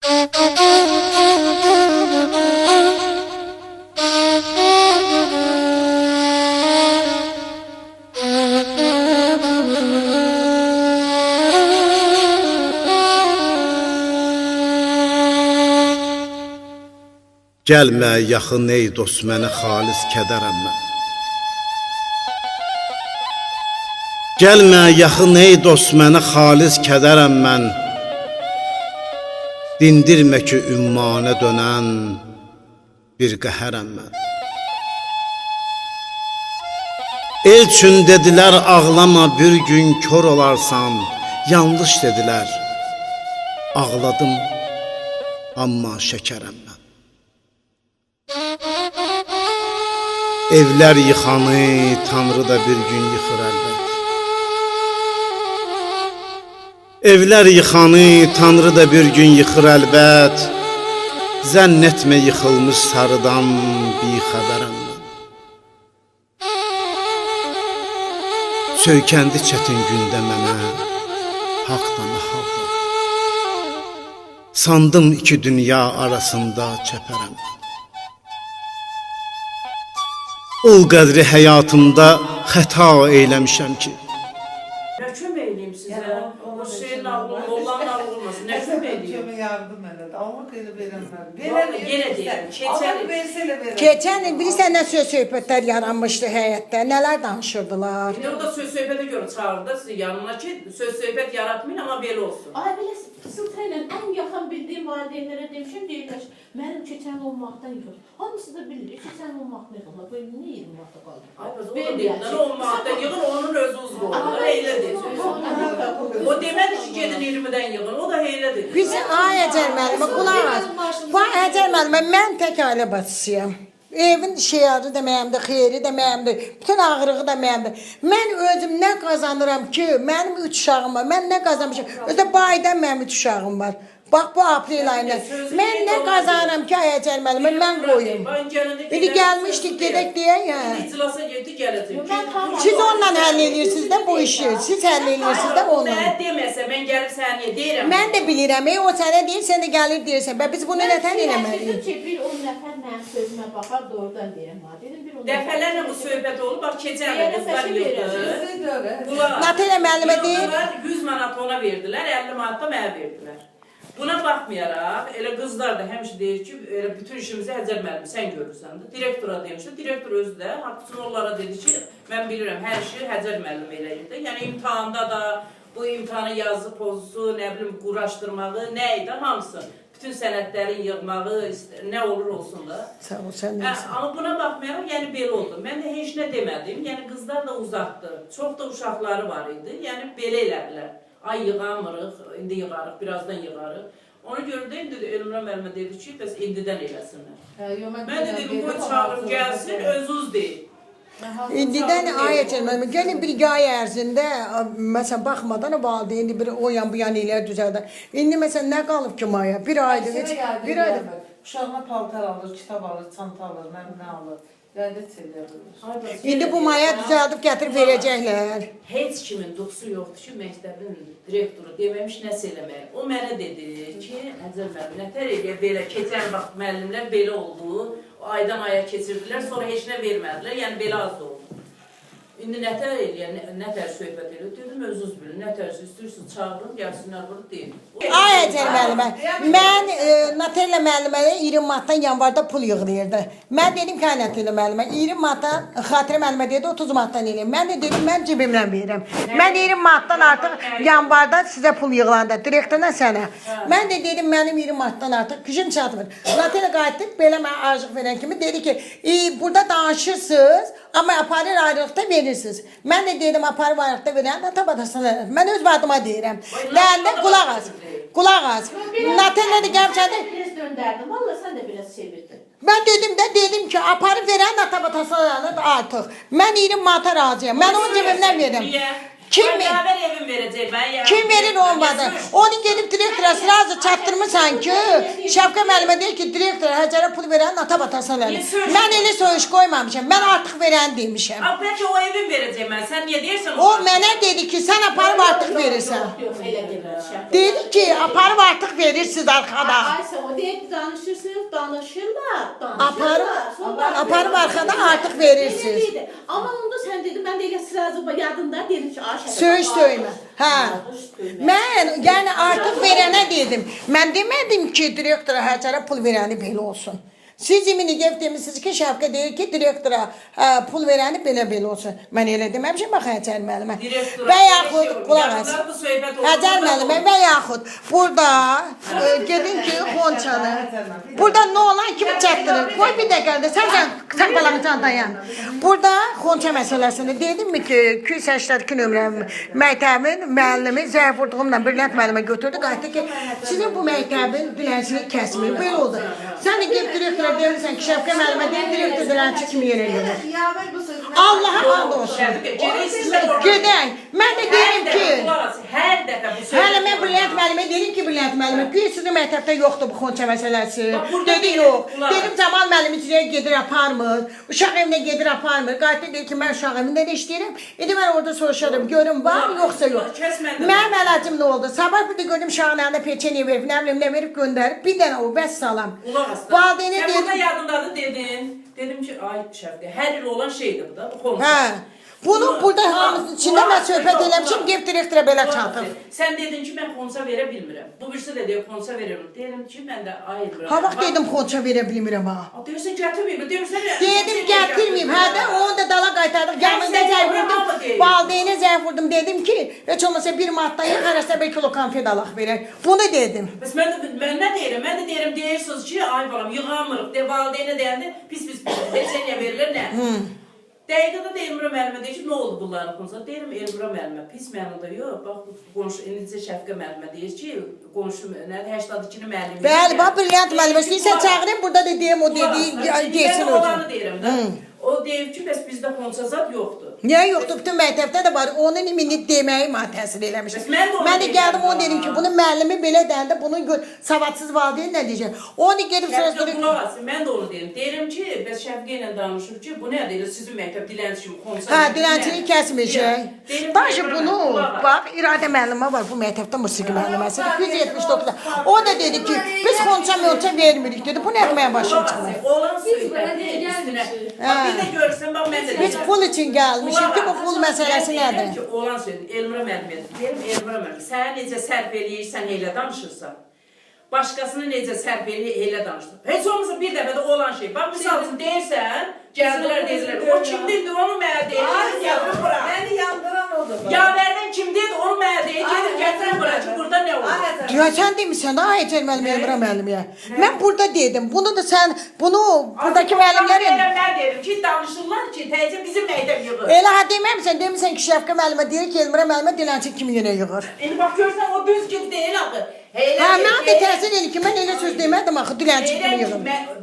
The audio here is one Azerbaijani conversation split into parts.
Gəlmə yaxın ey dost mənə xalis kədərəm mən. Gəlmə yaxın ey dost mənə xalis kədərəm mən. Dindirmə ki ümmanə dönən bir qəhərəm mən. El üçün dedilər ağlama bir gün kör olarsan. Yanlış dedilər. Ağladım amma şəkərəm mən. Evlər yıxanı Tanrı da bir gün yıxır əlbət. Evlər yıxanı Tanrı da bir gün yıxır əlbət. Zənn etmə yıxılmış sarıdan bir xəbərəm mən. Söykəndi çətin gündə mənə haqdan halda. Sandım iki dünya arasında çəpərəm mən. Ol qədri həyatımda xəta eyləmişəm ki. Nə kömək eləyim sizə? O şeyin ağlı, Mollanın ağlı olmasın. Nə kömək eləyim? Kömək yardım elədi. Allah elə verənlər. Yenə deyirəm, Keçən il bilirsən nə söz söhbətlər yaranmışdı həyətdə, nələr danışırdılar. İndi o da söz söhbətə görə çağırdı sizi yanına ki, söz söhbət yaratmayın, amma belə olsun. Ay belə fısıltıyla ən yaxın bildiyim valideynlərə demişim, deyirlər, mənim keçən olmaqdan yıxır. Hamısı da bilir, keçən olmaqdan yıxırlar. Bu niyə 20 vaxta qaldı? Ay qız, o da deyirlər, olmaqdan yığın, onun özü uzun olur, eylə deyir. O demədi ki, gedin 20-dən yığın, o da eylə deyir. Biz Əcəl müəllimə qulaq as. Bu Əcəl müəllimə mən tək ailə bacısıyam. Evin şeyarı da mənimdir, xeyri də mənimdir, bütün ağırlığı da mənimdir. Mən özüm nə qazanıram ki, mənim 3 uşağım var, mən nə qazanmışam, özdə baydan mənim 3 uşağım var. Bax bu aprel ayında. Mən nə qazanıram ki, Əcəl müəllimə, mən qoyum. İndi gəlmişdik, gedək deyək ya. İclasa getdi, gələcək. Siz onunla həll edirsiniz də bu işi, siz həll edirsiniz də onunla. Mənə deməsə, mən gəlib sənəyə deyirəm. Mən də bilirəm, o sənə deyir, sən də gəlir deyirsən. Biz bunu nətən eləməliyik? Mən ki, bir 10 nəfər mənim sözümə baxar, doğrudan deyirəm. Dedim, bir 10 nəfər. Dəfələrlə bu söhbət olub, bax keçən il qızlar yığdı. Natələ müəllimə deyir. 100 manat ona verdilər, 50 manat da mənə verdilər. Buna baxmayaraq, elə qızlar da həmişə deyir ki, elə bütün işimizi Əcəl müəllim, sən görürsən də. Direktora demişdi, direktor özü də haqqısını onlara dedi ki, mən bilirəm, hər işi Əcəl müəllim eləyirdi. Yəni imtahanda da bu imtahanı yazı pozusu, nə bilim, quraşdırmağı, nə idi, hamısı. Bütün sənədlərin yığmağı, nə olur olsun da. Sağ ol, sən nəsin? Amma buna baxmayaraq, yəni belə oldu. Mən də heç nə demədim, yəni qızlar da uzatdı. Çox da uşaqları var idi, yəni belə elədilər. Ay yığamırıq, indi yığarıq, birazdan yığarıq. Ona görə də indi Elmira müəllimə dedi ki, bəs indidən eləsinlər. Mən də dedim, qoy çağırıb gəlsin, özünüz deyil. İndidən ayət eləməliyim. Gəlin bir ay ərzində, məsələn, baxmadan valideyn bir o yan bu yan ilə düzəldir. İndi məsələn, nə qalıb ki maya? Bir aydır, bir aydır. Uşağına paltar alır, kitab alır, çanta alır, nə alır. İndi bu maya düzəldib gətirib verəcəklər. Heç kimin duxusu yoxdur ki, məktəbin direktoru deməmiş nəsə eləmək. O mənə dedi ki, Əcəl müəllim, nətər eləyə belə, keçən vaxt müəllimlər belə oldu, aydan aya keçirdilər, sonra heç nə vermədilər, yəni belə az oldu. İndi nətər eləyər, nətər söhbət eləyir, dedim, özünüz bilin, nətər istəyirsiniz, çağırın, gəlsinlər, bunu deyim. Ay Əcəl müəllimə, mən Natələ müəlliməyə 20 manatdan yanvarda pul yığılırdı. Mən dedim ki, Natələ müəllimə, 20 manatdan, Xatirə müəllimə dedi, 30 manatdan eləyim. Mən də dedim, mən cibimdən verirəm. Mən 20 manatdan artıq yanvarda sizə pul yığılanda, direktordan sənə. Mən də dedim, mənim 20 manatdan artıq gücüm çatmır. Natələ qayıtdıq, belə mən arzuq verən kimi dedi ki, burada danışırsınız, amma aparır ayrılıqda verirsiniz. Mən də dedim, aparır ayrılıqda verən, tabadasını, mən öz vadıma deyirəm. Deyəndə qulaq az, qulaq az. Natələ də gəlmişəndə... Biraz döndərdim, valla sən də biraz çevirdin. Mən dedim ki, aparır verən, tabadasını alır artıq. Mən 20 manata razıyam, mən onun cibimdən verirəm. Kim Beraber evin verecek ben ya. Kim verir olmadı? Onu gedib direktora sırası çatdırmısan ki, Şəfqə müəllimə deyir ki, direktora Həcərə pul verən ata-bata sələli. Mən elə söyüş qoymamışam, mən artıq verən demişəm. Belki o evin verecek ben. Sen niye diyorsun? O mənə dedi ki, sən aparıb artıq verirsən. Yox, elə demir Şəfqə. Dedi ki, aparıb artıq verirsiniz arxada. Aysə, o deyib danışırsınız, danışırlar. Aparıb arxada artıq verirsiniz. Amma onda sən dedin, mən də elə sırası yadında dedim ki, Ayşə. Söyüş söymə. Hə. Mən yəni artıq verənə dedim. Mən demədim ki, direktora Həcərə pul verəni belə olsun. Siz imini gəlib demişsiniz ki, Şəfqə deyir ki, direktora pul verəni belə olsun. Mən elə deməmişəm, bax Həcər müəllimə. Və yaxud, qulaq as. Həcər müəllimə və yaxud burada gedin ki, Xonçanı. Burada nə olan kimi çatdırır. Qoy bir dəqiqədə, sən balağıcan dayan. Burada Xonça məsələsində dedimmi ki, 282 nömrə məktəbin müəllimi zəif vurduğumla Brilliant müəllimə götürdü. Qayıtdı ki, sizin bu məktəbin dilənçini kəsmir. Belə oldu. Sən də gəlib direktora demirsən ki, Şəfqə müəllimə deyir, direktor dilənçi kimi yerə gedir. Allaha and olsun. Gedək. Mən də deyim ki, her dəfə bu söz. hələ mən Brilliant müəllimə dedim ki, Brilliant müəllimə, güya sizin məktəbdə yoxdur bu Xonça məsələsi. Dedi yox. Dedim Camal müəllim içəriyə gedir aparmır. Uşaq evinə gedir aparmır. Qayıtdı deyir ki, mən uşaq evində də işləyirəm. İndi mən orada soruşarım, görüm var yoxsa yox. Mənim əlacım nə oldu? Sabah bir də gördüm uşağın əlində peçeniyə verib, nə bilim nə verib göndərib. Bir dənə o vəssalam. Valideynə dedim. Sen burada yadındadı dedin. Dedim ki ay Şəfqə, hər il olan şeydir bu da. Bu konu. Hə. Bunu burada hamımızın içində mən söhbət eləmişim, deyib direktora belə çatır. Sən dedin ki, mən Xonça verə bilmirəm. Bu birisi də deyir, Xonça veririm. Dedim ki, mən də ayırmıram. Ha vaxt dedim Xonça verə bilmirəm ha. Deyirsən, gətirməyim. Dedim, gətirməyim. Hə də onu da dala qaytardıq. Yanında zəng vurdum. Valideynə zəng vurdum. Dedim ki, heç olmasa bir maddə yığarasa bir kilo konfet alaq verək. Bunu dedim. Bəs mən nə deyirəm? Mən də deyirəm, deyirsiniz ki, ay balam, yığamırıq. Valideynə deyəndə pis peçeniya verilir, nə? Dəqiqədə də Elmira müəllimə deyir ki, nə oldu bunların konusunda? Deyirəm, Elmira müəllimə, pis mənada yox. Bax, qonşu, indicə Şəfqə müəllimə deyir ki, qonşu, nədir, 82-ni müəllimi. Bəli, bax, Brilliant müəllimə, istəyirsən çağırayım, burada da deyim, o dediyi, deyilsin o. Mən olanı deyirəm də. O deyib ki, bəs bizdə Xonça zad yoxdur. Niyə yoxdur? Bütün məktəbdə də var. Onun imini deməyi mənə təsir eləmişdir. Mən də gəldim, onu dedim ki, bunun müəllimi belə deyəndə, bunun savadsız valideyn nə deyəcək? Onu gedib sözlürük. Mən də onu deyim. Deyirəm ki, bəs Şəfqə ilə danışır ki, bu nədir? Elə sizin məktəb dilənçi kimi Xonça. Hə, dilənçini kəsməyəcək. Başı bunu, bax, İradə müəllimə var bu məktəbdə musiqi müəlliməsidir. 179-da. O da dedi ki, biz Xonça vermirik dedi. Bu nədir mənim başım çıxmır? Olan söhbəti üstünə. Bir də görürsən, bax, mən də biz pul üçün gəlmişik ki, bu pul məsələsi nədir? Deyirəm ki, olan söhbəti, Elmira müəllimə. Deyirəm, Elmira müəllimə, sənə necə sərf eləyirsən, elə danışırsan. Başqasını necə sərf eləyir, elə danışırsan. Heç olmasa bir dəfə də olan şey. Bax, misal üçün deyirsən, gəldilər, deyirlər, o kimdir, onu mənə deyir, Məni yandıran odur. Yavərdən kimdir, onu mənə deyir, gedir, gətirin bura ki, burada nə olur? Ya sən demişsən, ha, Həcər müəllim, Elmira müəllimə. Mən burada dedim, bunu da sən, bunu buradakı müəllimlər... Mən dedim ki, danışırlar ki, təyəcə bizim məktəb yığır. Elə ha deməmsən, demişsən ki, Şəfqə müəllimə deyir ki, Elmira müəllimə dilənçi kimi yenə yığır. İndi bax, görsən, o düzgün deyil axı. Ha, mən də təsir eləyir ki, mən elə söz demədim axı, dilənçi kimi yığır.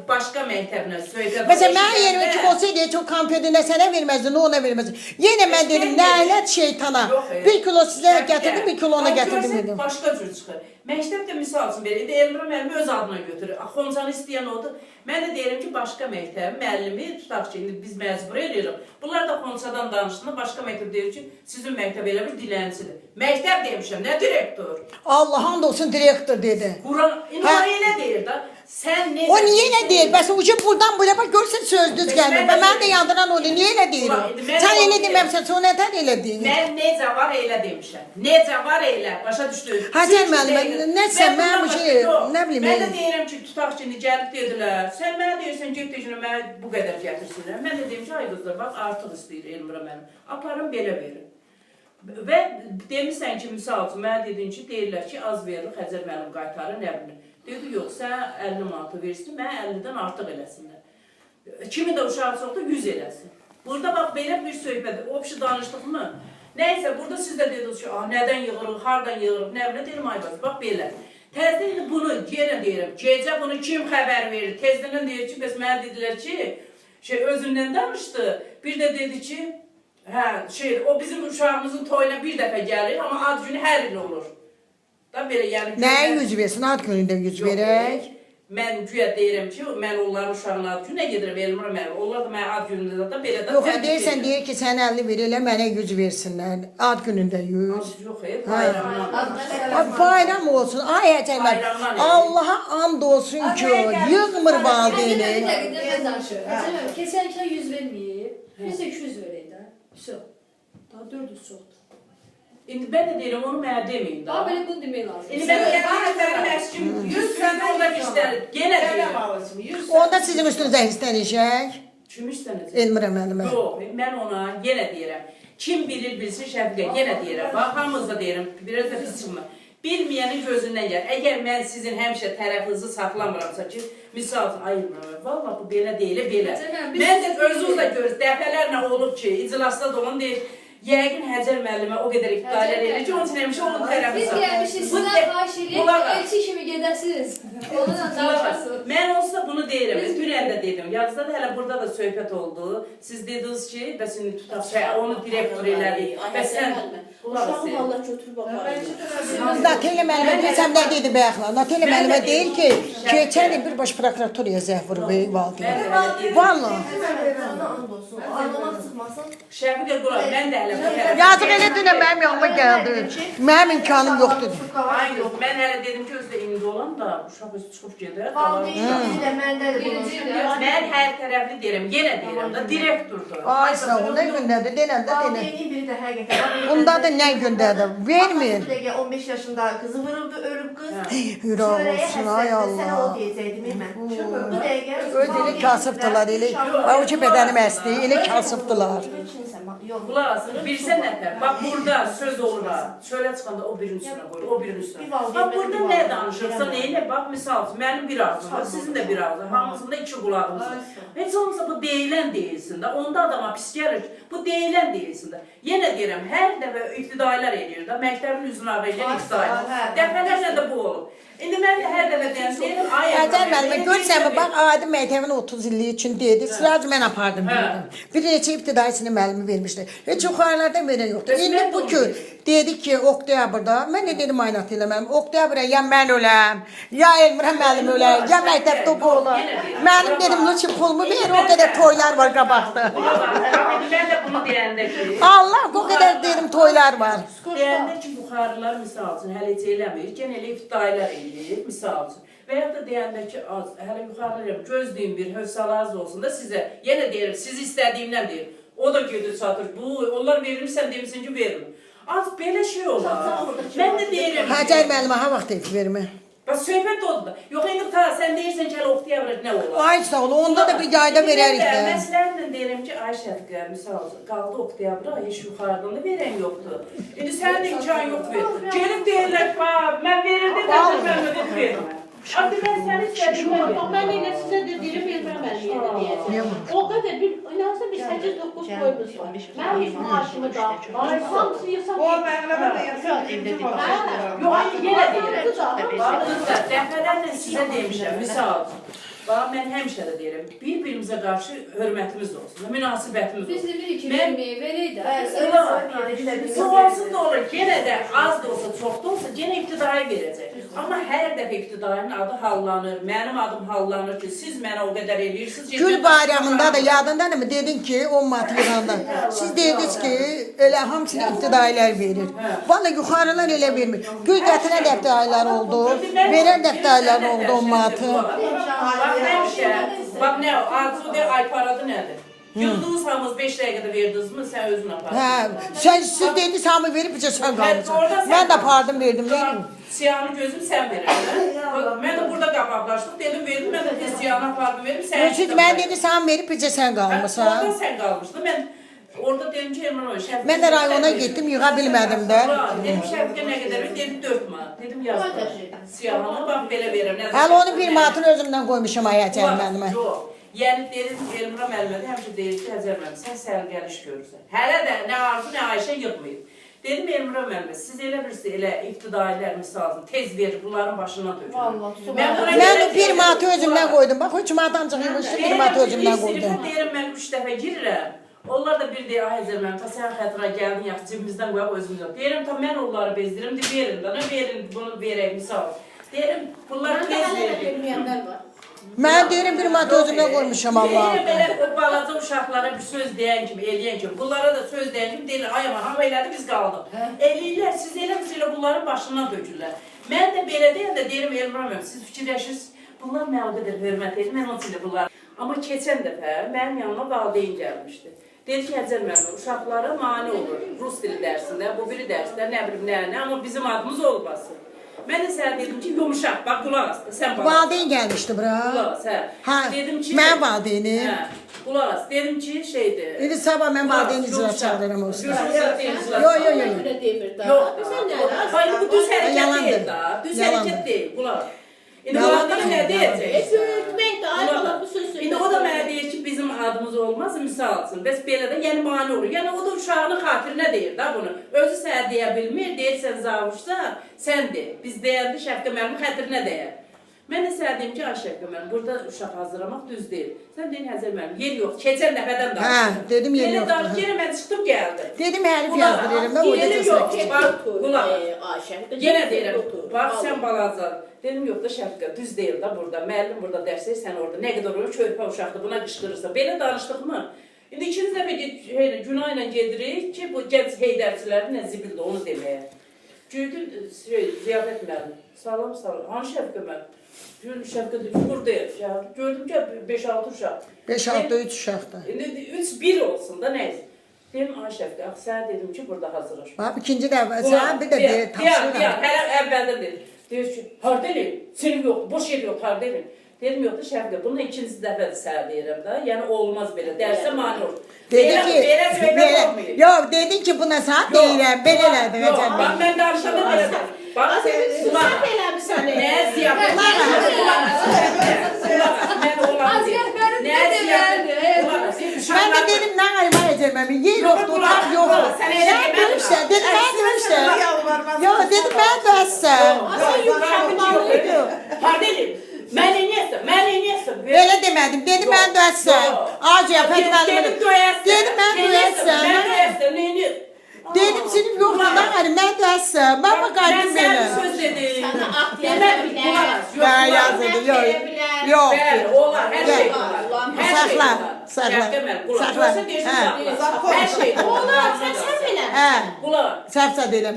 Başqa məktəblə söhbət. Məsələn, mən yerimə kim olsaydı, heç o konfetində sənə verməzdi, nə ona verməzdi. Yenə mən dedim, lənət şeytana. Bir kilo sizə gətirdim, bir kilo ona gətirdim dedim. Başqa cür çıxır. Məktəbdə misal üçün belə, indi Elmira müəllimi öz adına götürür. Xonçanı istəyən odur. Mən də deyirəm ki, başqa məktəb müəllimi tutaq ki, indi biz məcbur edirik. Bunlar da Xonçadan danışdığında başqa məktəb deyir ki, sizin məktəb elə bir dilənçidir. Məktəb demişəm, nə direktor? Allah and olsun direktor dedi. Quran, indi o elə deyir da. Sən necə... O niyə elə deyir? Bəs ucu buradan buraya bax, görsən söz düz gəlmir. Və mən də yandıran odur, niyə elə deyir o? Sən elə deməmsən, sonra nətən elə deyir? Mən necə var elə demişəm. Necə var elə, başa düşdün? Həcər müəllimə, nəsə mənim nə bilim. Mən də deyirəm ki, tutaq ki, gəlib dedilər. Sən mənə deyirsən, get deyirsən, mənə bu qədər gətirsinlər. Mən də deyim ki, ay qızlar, bax, artıq istəyir Elmira mənim. Aparım, belə verin. Və demişsən ki, misal üçün, mənə dedin ki, deyirlər ki, az verir, Həcər müəllim qaytarır, nə bilir. Dedi, yox, sən 50 manatı versin, mənə 50-dən artıq eləsinlər. Kimi də uşağı çoxda 100 eləsin. Burada bax, belə bir söhbət, obşu danışdıq mı? Nəysə, burada siz də dediniz ki, nədən yığırıq, hardan yığırıq, nə bilir, deyirəm, ay bax, belə. Təzdən bunu, yenə deyirəm, gecə bunu kim xəbər verir? Tezdən deyir ki, bəs mənə dedilər ki, özündən danışdı. Bir də dedi ki, O bizim uşağımızın toyuna bir dəfə gəlir, amma ad günü hər il olur. Da belə yəni Nəyə yüz versin? Ad günündə yüz verək. Mən güya deyirəm ki, mən onların uşağının ad gününə gedirəm, Elmira mənim. Onlar da mənim ad günümdə də belə də. Yox, deyirsən deyir ki, sən 50 ver elə mənə 100 versinlər. Ad günündə 100. Yox, bayramdan. Bayram olsun. Ay əcəmət. Allaha and olsun ki, yığmır valideyni. Keçən kilo 100 verməyib. Biz 200 verək də. Vəsə. Daha 400 çoxdur. İndi mən də deyirəm, onu mənə deməyin Daha da. belə bunu demək lazım. İndi mən gəlir məskim 100 sənə orada işlərim. Yenə deyirəm. Onda sizin üstünüzə istənişək. Kim istənəcək? Elmira müəllimə. Yox, mən ona yenə deyirəm. Kim bilir bilsin Şəfiqə, yenə deyirəm. Bax, hamımız da deyirəm, biraz da pis çıxma. Bilməyənin gözündən gəl. Əgər mən sizin həmişə tərəfinizi saxlamıramsa ki, misal üçün, ay Elmira, valla bu belə deyil, belə. Mən də özünüz də görürüz, dəfələrlə olub ki, iclasda da onu deyir, yəqin Həcər müəllimə o qədər iqtidarlar edir ki, onun üçün həmişə onun tərəfi Biz gəlmişik, sizə xahiş edirik, elçi kimi gedəsiniz. Onunla danışasınız. Mən olsa bunu deyirəm, dünən də dedim, yazda da hələ burada da söhbət oldu. Siz dediniz ki, bəs indi tutaq, onu direktor elədik, bəs sən Uşağım valla götürüb baxarıq. Natelya müəllimə desəm nə dedi bayaqlar? Natelya müəllimə deyir ki, keçən il birbaş prokuraturaya zəng vurub valideyni. Valla. Ağlamaq çıxmasın. Şəfiqə Quraq, mən də hələ bu tərəfə... Yazıq elə dünə mənim yanıma gəldi. Mənim imkanım yoxdur. Ay yox, mən hələ dedim ki, özdə indi olan da uşaq öz çıxıb gedir. Mən hər tərəfli deyirəm, yenə deyirəm da, direktordur. Ay sağ ol, nə gündədir, denən də denən. Valideyninin biri də həqiqətən. Bunda da nə gündədir, vermir. 15 yaşında kızı vuruldu, ölüb qız. Yürək olsun, ay Sənə Allah. o deyəcəkdim mən. Bu dəqiqə... Öz elə kasıbdılar, elə. O ki bədənim əsdi, elə kasıbdılar. Qulaq asın, bilsən nətər? Bax, burada söz olur ha. Çölə çıxanda o birinin üstünə qoyur, o birinin üstünə. Bax, burada nə danışırsa, neyle? Bax, misal üçün, mənim bir ağzım var, sizin də bir ağzım, hamısında iki qulağımız var. Heç olmasa bu deyilən deyilsin də, onda adama pis gəlir, bu deyilən deyilsin də. Yenə deyirəm, hər dəfə iqtidaylar eləyir də, məktəbin üzrünə eləyir iqtidaylar. Dəfələrlə də bu olub. İndi mən də hər dəfə deyirəm, Əcəl müəllimə, görsən mi, bax, adi məktəbin 30 illiyi üçün dedi, sıracı mən apardım dedim. Bir neçə ibtidaisini müəllimi vermişdi. Heç yuxarılardan verən yoxdur. İndi bu ki, dedik ki, oktyabrda, mən də dedim aynat eləməm, oktyabra ya mən öləm, ya Elmira müəllim ölər, ya məktəbdə bu olar. Mənim dedim, lütfen pulumu ver, o qədər toylar var qabaqda. mən də bunu deyəndə ki... Allah, o qədər dedim, toylar var. Deyəndə ki, buxarlılar misal üçün hələ heç eləmir, gen elə iftidaylar eləyir, misal üçün. Və ya da deyəndə ki, hələ yuxarılayım, gözlüyün bir hövsələriniz olsun da sizə, yenə deyirəm, siz istədiyimdən deyir. O da gedir çatır, onlar verirsən demişsin ki, verir. Az belə şey olar. Mən də deyirəm. Həcər müəllimə, ha vaxt deyib vermə. Bax, söhbət odur da. Yox, indi sən deyirsən ki, hələ oxtayamırıq, nə olar? Ay sağ ol, onda da bir yayda verərik də. Məsələn deyirəm ki, ay Şəfiqə, misal qaldı oxtayabra, heç yuxarıdan da verən yoxdur. İndi sənin də imkan yoxdur. Gelib deyirlər, mən verirdim, mən vermə. Artıq mən səni istədim. Mən elə sizə də deyirəm, Elmira müəllimə deyəcəm. O qədər bir, inansa bir 8-9 boyumuz var. Mən heç maaşımı da, hamısı yasaq. O məqləmə də yasaq. Yox, yenə deyirəm. Dəfələrlə sizə demişəm, misal. Bax, mən həmişə də deyirəm, bir-birimizə qarşı hörmətimiz olsun, münasibətimiz olsun. Biz demirik ki, verək də. Sualsız da olur, yenə də az da olsa, çox da olsa, yenə iqtidayı verəcək. Amma hər dəfə iqtidayın adı hallanır, mənim adım hallanır ki, siz mənə o qədər eləyirsiniz. Gül bayramında da yadından mı dedin ki 10 mat yığanda. Siz dediniz ki elə hamısını iqtidaylar verir. Valla yuxarılar elə vermir. Gül gətirən də iqtidaylar oldu, verən də iqtidaylar oldu 10 matı. Bax, həmişə, bax nə, arzu deyir, ay paradı nədir? Yıldınız hamınız 5 dəqiqədə verdiniz mi, sən özün apardın. Hə, siz dediniz hamı verib, bizə sən qalmışsın. Mən də apardım, verdim, verim. Siyahını gözüm sən verirsən. Mən də burada qabaqlaşdım, dedim, verdim, mən də tez siyahını apardım, verim, sən... Siz mən dedim, sən verib, bizə sən qalmışsın. Orada sən qalmışdın, mən orada dedim ki, Şəfiqə... Mən də rayona getdim, yığa bilmədim də. Dedim, Şəfiqə nə qədər verir, dedim 4 manat. Dedim, yazdım. Siyahını, bax, belə verirəm. Hələ onu bir matın özümdən qoymuşam ayətən mənimə. Yox. Yəni, dedim, Elmira müəllimə həmişə deyir ki, Həcər müəllim, sən sərgəli iş görürsən. Hələ də nə Arzu, nə Ayşə yığmayıb. Dedim, Elmira müəllimə, siz elə bilirsiniz, elə iqtidailər misalını tez verir, bunların başına dökülür. Mən bir matı özümdən qoydum. Bax, 3 mat ancaq yığmışdım, bir matı özümdən qoydum. Deyirəm, mən 3 dəfə girirəm, Onlar da bir deyir, ay Əzərmən, ta sən xətira gəldin, yaxşı cibimizdən qoyaq özümüz yox. Deyirəm, ta mən onları bezdirim, verin də, verin, bunu verək, misal. Deyirəm, bunlar tez verir. Bilməyənlər var. Mən deyirəm bir mat özümə qoymuşam Allah. Deyirəm, belə balaca uşaqlara bir söz deyən kimi, eləyən kimi, bunlara da söz deyən kimi deyirlər, ay aman, hava elədi, biz qaldıq. Eləyirlər, siz eləmişsiniz, bunların başından dökürlər. Mən də belə deyəm də deyirəm, Elmar müəllim, siz fikirləşirsiniz, bunlar nə qədər hörmət edir, mən onun üçün bunlar. Amma keçən dəfə mənim yanıma valideyn gəlmişdi. Dedi ki, Həcər müəllim, uşaqlara mane olur, rus dili dərsində, bu biri dərsdə, nə bilim nə, amma bizim adımız olmasın. Mən də sənə dedim ki, yumuşaq, bax qulaq as, sən bana. Valideyn gəlmişdi bura. Qulaq as, hə. Hə, Dedim ki, mən valideynim. Hə, qulaq as, dedim ki, şeydir. İndi sabah mən valideyn icra çağırıram olsun. Yox, Görə demir də. Yox, Bizə nə? hayır, bu düz hərəkət Yalandır. deyil da, düz Yalandır. hərəkət deyil, qulaq. İndi Yalandır. valideyn nə deyəcək? Böyütmək də ay bala bu söz İndi o da mənə deyir ki, bizim adımız olmaz, misal üçün. Bəs belə də, yəni mane olur. Yəni o da uşağının xatirinə deyir da bunu. Özü sənə deyə bilmir, deyirsən zavuşsan, sən de. Biz deyəndə Şəfqə müəllimin xatirinə deyər. Mən də sənə deyim ki, ay Şəfqə müəllim, burada uşaq hazırlamaq düz deyil. Sən deyin Həzər müəllim, yer yox. Keçən dəfədən danışdım. Hə, dedim yer yoxdur. Yenə mən çıxdım gəldim. Dedim hərif yazdırıram da o Yerim gecə yox. sakit. Bax, qulaq. Ayşə. Yenə deyirəm, bax sən balaca. Dedim yox da Şəfqə, düz deyil da burada. Müəllim burada dərs deyir, sən orada. Nə qədər olur, körpə uşaqdır, buna qışqırırsa. Belə danışdıq mı? İndi ikinci dəfə Günay ilə gedirik ki, bu gənc heydərçilərin nə zibildir, onu deməyə. Gördüm, ziyafət müəllim. Salam, salam. Hanı Şəfqə müəllim? Gördüm, Şəfqə deyir, buradayım. Gördüm ki, 5-6 uşaq. 5-6 3 uşaqdır. İndi 3-1 olsun da nəysə. Dedim, ay Şəfqə, sənə dedim ki, burada hazırlaş. Bax, ikinci dəfə, sən bir də deyir, tapşırıram. Hələ əvvəldən dedim. Deyir ki, harda eləyim? Sinif yoxdur, boş yer yoxdur, harda eləyim? Dedim, yoxdur Şəfqə, bunun ikinci dəfədir sənə deyirəm da. Yəni, olmaz belə, dərsə mani olur. Dedi ki, belə söhbət olmayıb. yox, dedin ki, buna sən deyirəm, belə elədim. Yox, bax, mən danışanda belə dedim. Bax, Sən eləmisən. nə ziyafət? Mən olan deyim. Nə ziyafət? Mən də dedim, nə qayma edəcəm, yer yoxdur, otaq yoxdur. Sən dönüşsən, dedim, mən dönüşsən. Yox, dedim, mən dönüşsən. Harda eləyim? Mən eləyəsən, mən eləyəsən. Belə demədim, dedim, mən dönüşsən. Acıya, fətməli. Dedim, döyəsən. Dedim, mən döyəsən. Mən döyəsən, neyini? Dedim, sinif yoxdur, nə qayma, mən dönüşsən. Mən qaydım Mən belə. sənə söz dedim. Sən at Demək, yaza qulaq bilər. as. Mən yazdım, yox. Yox. Bəli, olar, hər şey olar. Hər şey Saxla, olar. saxla. Şəfqə mənim, qulaq. Saxla. Yoxsa deyirsən, Hə. saxla. Hər şey olar. Olar, sən belə. Hə, Qulaq. səhv deyirəm.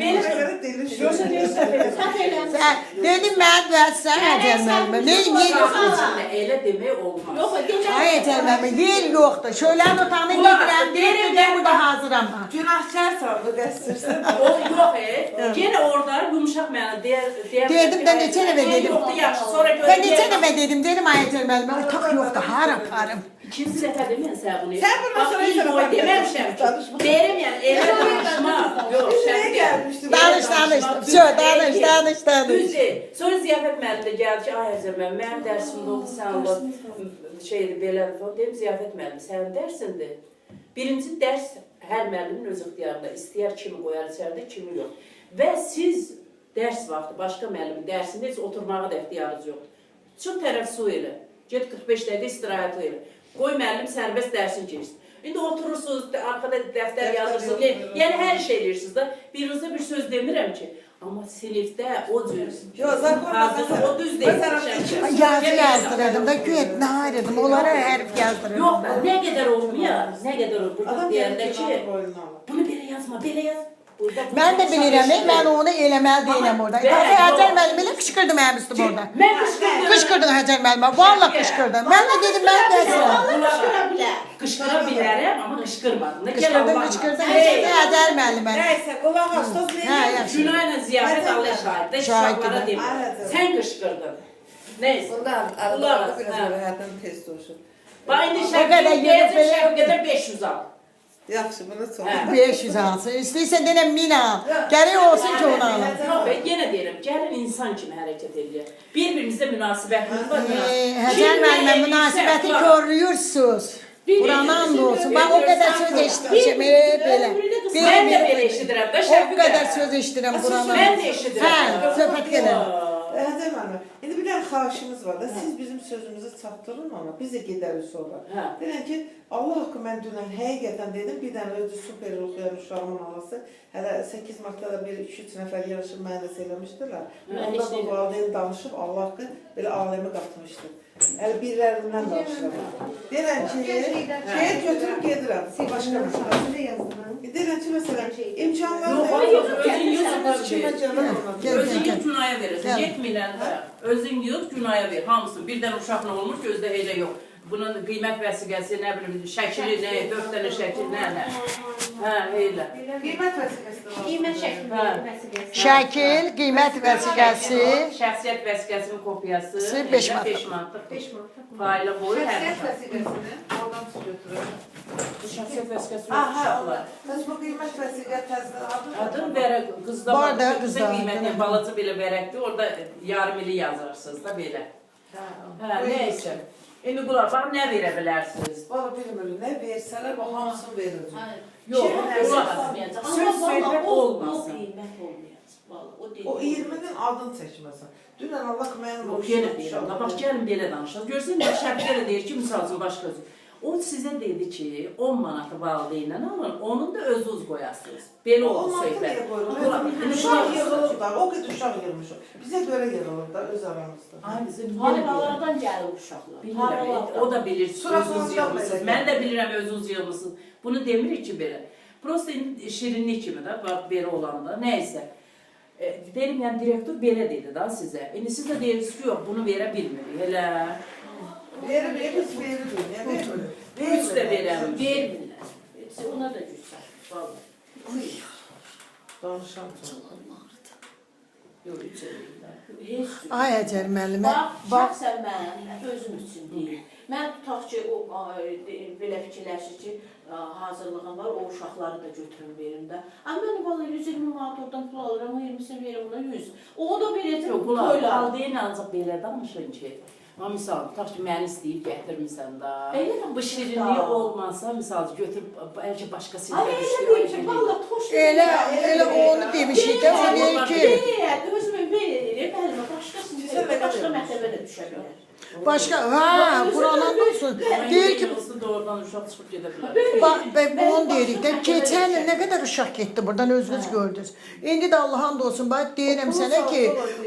Yoxsa deyirsən, Sən elə. Dedim, mən dönüşsən, Həcər müəllimə. Yer yoxdur. elə demək olmaz. Yox, demək. Ay Həcər müəllimə, yer yoxdur. Şöylən otağına gedirəm, deyirəm, mən burada hazıram. Günahkarsan bu qəssirsən. O yox, yenə orada yumuşaq mənə deyər. Dedim də neçə dəfə dedim. Yoxdur, yaxşı, sonra görə. Ben neçə dəfə dedim ay Həcər müəllimə, otaq yoxdur, hara aparım. İkinci dəfə deməyən sən bunu. Sən bundan sonra ilk heç boy nə deməmişəm ki. danışma. Deyirəm yəni, elə danışma. Yox, Niyə şərt gəlmişdi? Danış, danış. Düz deyil. Sonra ziyafət müəllim də gəldi ki, ay Həcər müəllim, mənim dərsimdə oldu, sən Allah şeydir, belə falan. Dedim, ziyafət müəllim, sənin dərsindir. Birinci dərs hər müəllimin öz ixtiyarında. İstəyər kimi qoyar içəridə, kimi yox. Və siz dərs vaxtı, başqa müəllimin dərsində heç oturmağa da ixtiyarınız yoxdur. Çıx tərəf su elə. Get 45 dəqiqə istirahət elə. Qoy müəllim sərbəst dərsin girsin. İndi oturursunuz, arxada dəftər yazırsınız, yəni hər şey eləyirsiniz da. Birinizdə bir söz demirəm ki, amma sinifdə o cür hazır, o düz deyil. Yazı yazdırırdım da, güya nə ayırdım, onlara hərf yazdırırdım. Yox, nə qədər olmuyor, nə qədər olur. Burada deyəndə ki, bunu belə yazma, belə yaz. Mən də bilirəm, mən onu eləməli deyiləm orada. Həcər müəllim elə qışqırdı mənim üstüm orada. Mən qışqırdım. Qışqırdın Həcər müəllimə, vallahi qışqırdın. Mən də dedim, mən dərsim. Qışqıra bilər. Qışqıra bilərəm, amma qışqırmadım. Qışqırdın, Həcər müəllimə. Nəysə, qulaq as, toz Hə, yaxşı. Günayla ziyafət Allah şahiddə uşaqlara demir. Sən qışqırdın. Neyse. Bundan arada biraz həyatın tez dursun. Bax indi qədər yerib belə- şəfqədə 500 al. Yaxşı, bunu çox. Hə. 500 alsın, istəyirsən denəm 1000 al. Gərək olsun ki onu alın. Yox, mən yenə deyirəm, gəlin insan kimi hərəkət edək. Bir-birimizə münasibətimiz var. Həcər müəllimə münasibəti koruyursunuz. Buranın and olsun. Bax o qədər söz eşitmişəm, belə. Mən də belə eşidirəm də O Şəfqə. qədər söz eşidirəm buranın. Mən də eşidirəm. Hə, söhbət gedir. Həcər müəllim, indi bir dənə xahişimiz var da, siz bizim sözümüzü çatdırın ona, biz də gedərik sonra. Hə. Deyirəm ki, Allah haqqı mən dünən həqiqətən dedim, bir dənə özü super oxuyan uşağımın anası, hələ 8 martda da 1-2-3 nəfər yarışıb mənə də söyləmişdilər. Onda bu valideyn danışıb, Allah haqqı belə aləmi qatmışdı. Hələ birlərindən danışıram. Deyirəm ki, şeyə götürüb gedirəm, başqa bir şey. Deyirəm ki, məsələn, imkanlar Özün kimə gələn Özün yığ günaya verirsən. Yetməyəndə özün yığ günaya ver. Hamısını birdən uşaqla olmuş gözdə elə yox. Bunun qiymət vəsiqəsi, nə bilim, şəkili nə, 4 dənə şəkil nə. Hə, elə. Qiymət vəsiqəsi var. Qiymət şəkli vəsiqəsi. Şəkil, qiymət vəsiqəsi, Şəxsiyyət vəsiqəsinin kopyası. 5 manat. 5 manat. 5 manat. Fayla boyu hər Şəxsiyyət vəsiqəsini oradan siz götürün. Şəxsiyyət vəsiqəsi Aha, uşaqlar. bəs bu qiymət vəsiqə təzdə Adın vərək, qızda Var da, qızda qızda. qiymətli balaca belə vərəkdir. Orada yarım ili yazırsınız da belə. Hə, nəysə. İndi qulaq, bax nə verə bilərsiniz? Valla bilmiyorum, nə versələr, bax hamısını veririm. Yox, qulaq. Amma Söz söhbət o olmasın. qiymət olmayacaq. Vallahi O 20-nin adını çəkməsən. Dünən Allah mənim Yox, yenə deyirəm. Bax, gəlin belə danışaq. Görsən, Şəfiqə də deyir ki, misal üçün başqa özü. O sizə dedi ki, 10 manatı valideynlə alın, onun da özünüz qoyasınız. Belə olur Olmazdı söhbət. niyə qoyurum? Uşaq yığılır da, o qədər uşaq yığılmışıq. Bizə görə yığılır da, öz aramızda. Ay, bizim Haralardan gəlir uşaqlar. bilirəm, o da bilir, özünüz yığılmışsınız. Mən də bilirəm, özünüz yığılmışsınız. Bunu demirik ki, belə. Prosta indi şirinlik kimi də, bax, belə olanda, nəysə. Deyim, yəni, direktor belə dedi da sizə. İndi siz də deyirsiniz ki, yox, bunu verə bilmirik, elə. Veririk, biz veririk. Niyə veririk? Üç də verəm. Vermirlər. Ona da güclər. Vallahi. Danışam. Yox, üç eləyirlər. Heç cür. Ay Əcəl müəllimə, Bax, şəxsən mən özüm üçün deyil. Mən tutaq ki, o belə fikirləşir ki, hazırlığım var, o uşaqları da götürüm verim də. Amma mən vallahi 120 manat oradan pul alıram, 20'sini verim ona 100. O da belə Yox, qulaq, valideyn ancaq belə danışın ki, misal, tutaq ki, məni istəyib gətirmirsən da. Elə də Bu şirinliyi olmasa, misal, götürüb, bəlkə başqa sinirə Ay, elə düşdü. deyil ki, vallahi xoş elə onu demişik də, o deyir ki, deyil, özümün belə bəli, başqa mətəbə də düşə bilər. başqa, Quranan olsun, deyir ki, Doğrudan uşaq çıxıb gedə bilər. bunu deyirik də, keçən il nə qədər uşaq getdi buradan özünüz gördünüz. İndi də Allah'ın da olsun, bax deyirəm sənə ki,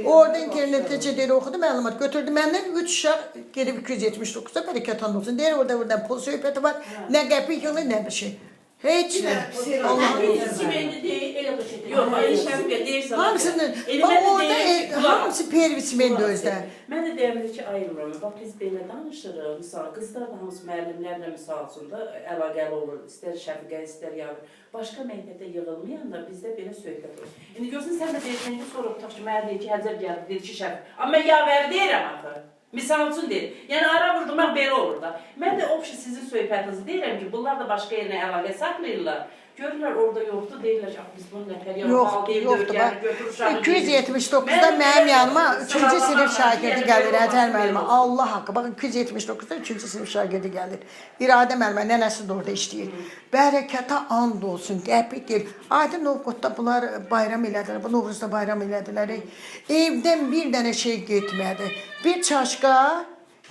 orada internetdə cədəri oxudu, məlumat götürdü. Məndən 3 uşaq gedib 279-da bərəkətan olsun. Deyir, orada pul söhbəti var, nə qəpik yılı, nə bir şey. Heç nə. Simendi deyil, elə bir şey deyil. Yox, ay Şəfiqə deyirsən. Hamısının, bax orada hamısı pervismen də özdə. Mən də deyirəm ki, ayırmıram. Bax, biz belə danışırıq. Misal, qızlar da hamısı müəllimlərlə misal üçün də əlaqəli olur. İstər Şəfiqə, istər yavru. Başqa məktəbdə yığılmayanda bizdə belə söhbət olur. İndi görsən, sən də deyirsən ki, sonra tutaq ki, mənə deyir ki, Həcər gəldi, deyir ki, Şəfiqə. Amma mən yavəri deyirəm axı. Misal üçün deyir. Yəni ara vurdurmaq belə olur da. Mən də sizin söhbətinizi deyirəm ki, bunlar da başqa yerinə əlaqə saxlayırlar. Görürlər orada yoxdur, deyirlər ki, biz bunu nətər Yoxdur, bax. 279-da mənim yanıma 3-cü sinif şagirdi gəlir, Əcəl müəllimə. Allah haqqı, bax 279-da 3-cü sinif şagirdi gəlir. İradə müəllimə, nənəsi də orada işləyir. Bərəkətə and olsun, qəpik deyir. Adi Novqotda bunlar bayram elədilər, bu Novruzda bayram elədilər. Evdən bir dənə şey getmədi. Bir çaşqa,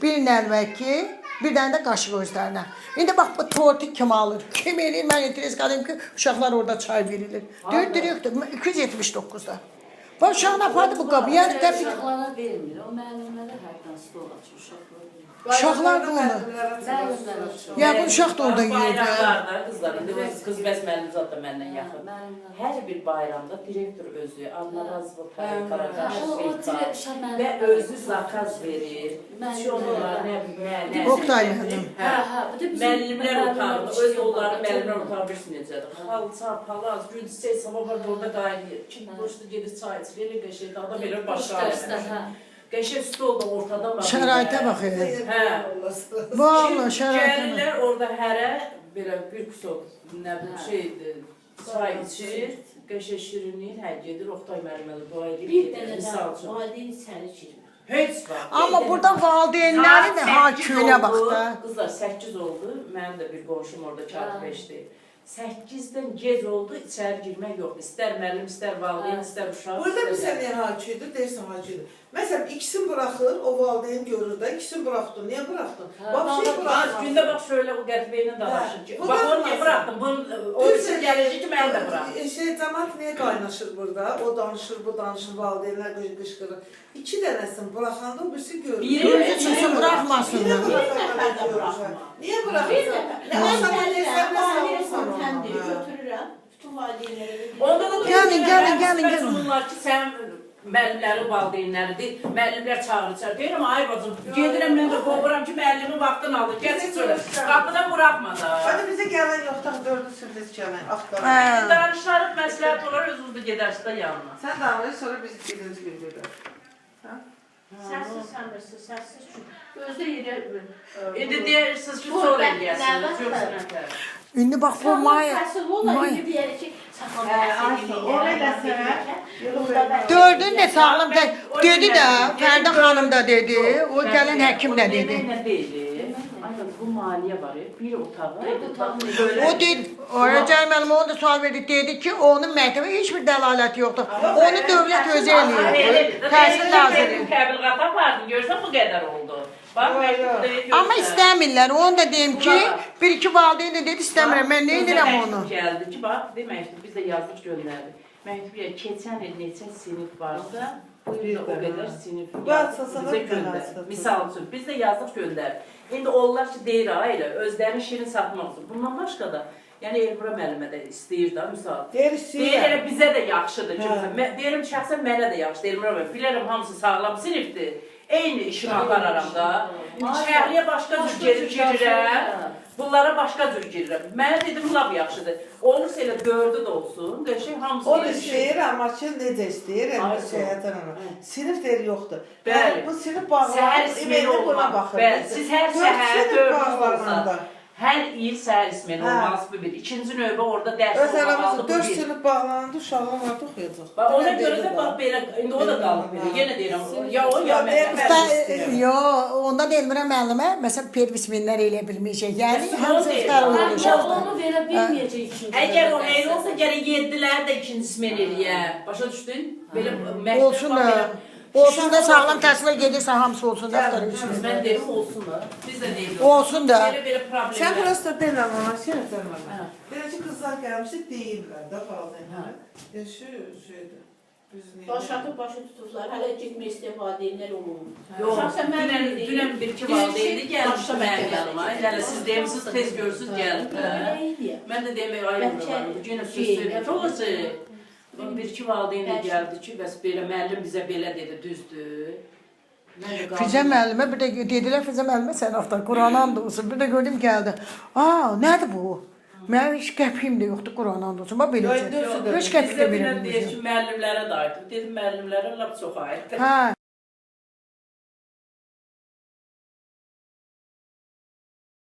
bir nəlbəki, bir dənə də qaşıq özlərinə. İndi bax, bu tortu kim alır? Kim eləyir? Mən etiraz qalayım ki, uşaqlar orada çay verilir. Deyir, direktor, 279-da. Bax, uşağın apardı bu qabı. Yəni, qəpik... Uşaqlara vermir, o müəllimlərə hərdən stol açır, uşaqlar vermir. Uşaqlar da onu. Ya, bu uşaq da orada yiyir. Bayramlarda qızlar, indi qız bəs müəllim zat da məndən yaxın. Hər bir bayramda direktor özü, Annarazlı, Qaraqaş, və özü zakaz verir. Şonular, nə? Oktay müəllim. Müəllimlər otardı, öz yolları müəllimlər otardı, bilirsin necədir. Xalça, palaz, gün çiçək, sabah var orada qaynayır. Kim boşda gedir çay içir, elə qəşəkdir, adam elə başqa alır. Qəşək stol da ortada var. Şəraitə baxır. Hə. Vallahi şəraitə baxır. Gəlirlər orada hərə belə bir kusok, nə bilim şeydir, çay içir, qəşək şirinliyir, hə gedir, Oktay müəllimələ dua edir. Bir dənə də valideyn içəri girmir. Heç vaxt. Amma burada valideynlərin də hakimiyinə bax da. Qızlar 8 oldu, mənim də bir qonşum orada katib işdir. 8-dən gec oldu, içəri girmək yoxdur. İstər müəllim, istər valideyn, istər uşaq. Burada bir sənə hakidir, deyirsən hakidir. Mesela ikisini bırakır, o valideyn görür de ikisini bıraktın. Niye bıraktın? Bak şey Bak bırakmaz. günde bak şöyle o qətbeyle dalaşır. Bu Bak onu bırakmaz. niye bıraktım? O için gelecek ki ben de bıraktım. Cəmaət niyə qaynaşır burada? O danışır, bu danışır, valideynlər qışqırır. İki dənəsini bıraxanda o birisi görür. Biri Çıxsın bırakmasınlar. Niyə bıraxırsan? Niyə bıraxırsan? Nə olsa valideynlər Götürürəm. Bütün valideynlərə Onda da Gəlin. Bunlar ki, sən müəllimləri, valideynləridir. Müəllimlər çağırır. Deyirəm, ay bacım, gedirəm mən də qovuram ki, müəllimi vaxtını alır. Gətir söyle. Qapıdan buraxma da. Hadi bizə gələn yoxdan 4-cü sinifdə gələn axtarın. Danışarıq, məsləhət olar, özünüz də gedərsiniz də yanına. Sən danış, sonra biz birinci gün gedək. Səssiz sanırsınız, səssiz çünki. Özdə yerə... İndi deyirsiniz ki, sonra eləyəsiniz. Yoxsa nətər? İndi bax bu Maya. Təhsil olar, indi deyərik ki, saxlam Oraya da sənə. Dördün də sağlam dedi də, Fərdə xanım da dedi, o gələn həkim də dedi. Nə deyil? Aynen bu maliyyə var ya, bir otağı. O dedi, Rəcəl müəllim onu da sual verdi, dedi ki, onun məktəbə heç bir dəlaləti yoxdur. Onu dövlət özü eləyir. Təhsil naziri. Təbliğat apardın, görsən bu qədər oldu. Bax, məktubda görsən. Amma istəmirlər, onu da deyim ki, bir-iki valideyn də dedi, istəmirəm, mən nə edirəm onu? Məktub gəldi ki, bax, məktub biz də yazıb göndərdik. Məktub ya, keçən il neçə sinif varsa, bu il o qədər sinif bizə göndər. Misal üçün, biz də yazıb göndərdik. İndi onlar ki, deyir, ayrı, özlərini şirin satmaq üçün. Bundan başqa da, yəni Elmira müəllimə də istəyir da, misal. Deyir, Deyir, elə bizə də yaxşıdır ki, deyirəm, şəxsən mənə də yaxşıdır, Elmira müəllim. Bilərəm, hamısı sağlam sinifdir. Eyni işimi apararam da. Şəhriyə başqa cür girirəm, bunlara başqa cür girirəm. Mənə dedim, lab yaxşıdır. Olursa elə 4-ü də olsun, qəşəng hamısı O da istəyir, amma ki, necə istəyir, şeyətən ona. Sinif deyir, yoxdur. Bəli. Bu sinif bağlanır, Səhər ismeni olmaz. Bəli, siz hər səhər 4-ünüz olsa, hər il səhər ismeni olmaz bu bir. İkinci növbə orada dərs Öz aramızda olmalıdır 4 bu bir. sinif bağlananda uşaqlar var oxuyacaq. Ona görə də bax belə, indi o da qalıb belə. Yenə deyirəm, ya o ya mən. Yo, ondan Elmira müəllimə, məsələn, pervisminlər elə bilməyəcək. Yəni, hamısı iftar olacaq. Onu verə bilməyəcək ikinci. Əgər o elə olsa, gərək 7-lər də ikinci ismen eləyə. Başa düşdün? Belə məktəb Olsun da. Olsun da sağlam təhsilə gedirsə hamısı olsun da. Mən deyim olsun da. Biz də deyirik. Olsun da. Belə problem. Sən prosta deyirəm ona, sən demə. Beləcə qızlar gəlmişsə deyirlər də valideynlər. Şu şeydir. Başlatıb başı tutublar, hələ getmək istəyən valideynlər olur. Yox, dünən bir-iki valideyni gəlmişdi mənim yanıma. Hələ siz deyimsiz, tez görürsünüz gəlib. Mən də demək ayırmıram. Bu günə söz söyləyəm. Çox olacaq. Bir-iki valideyn də gəldi ki, bəs belə müəllim bizə belə dedi, düzdür. Füzə müəllimə bir də dedilər, Füzə müəllimə sən hafta Quran and olsun. Bir də gördüm gəldi. Nədir bu? Mənim heç qəpiyim də yoxdur Quran and olsun. Bax belə. Heç qəpik də Bizə verəm. deyir ki, müəllimlərə də aiddir. Dedim, müəllimlərə lap çox aiddir. Hə,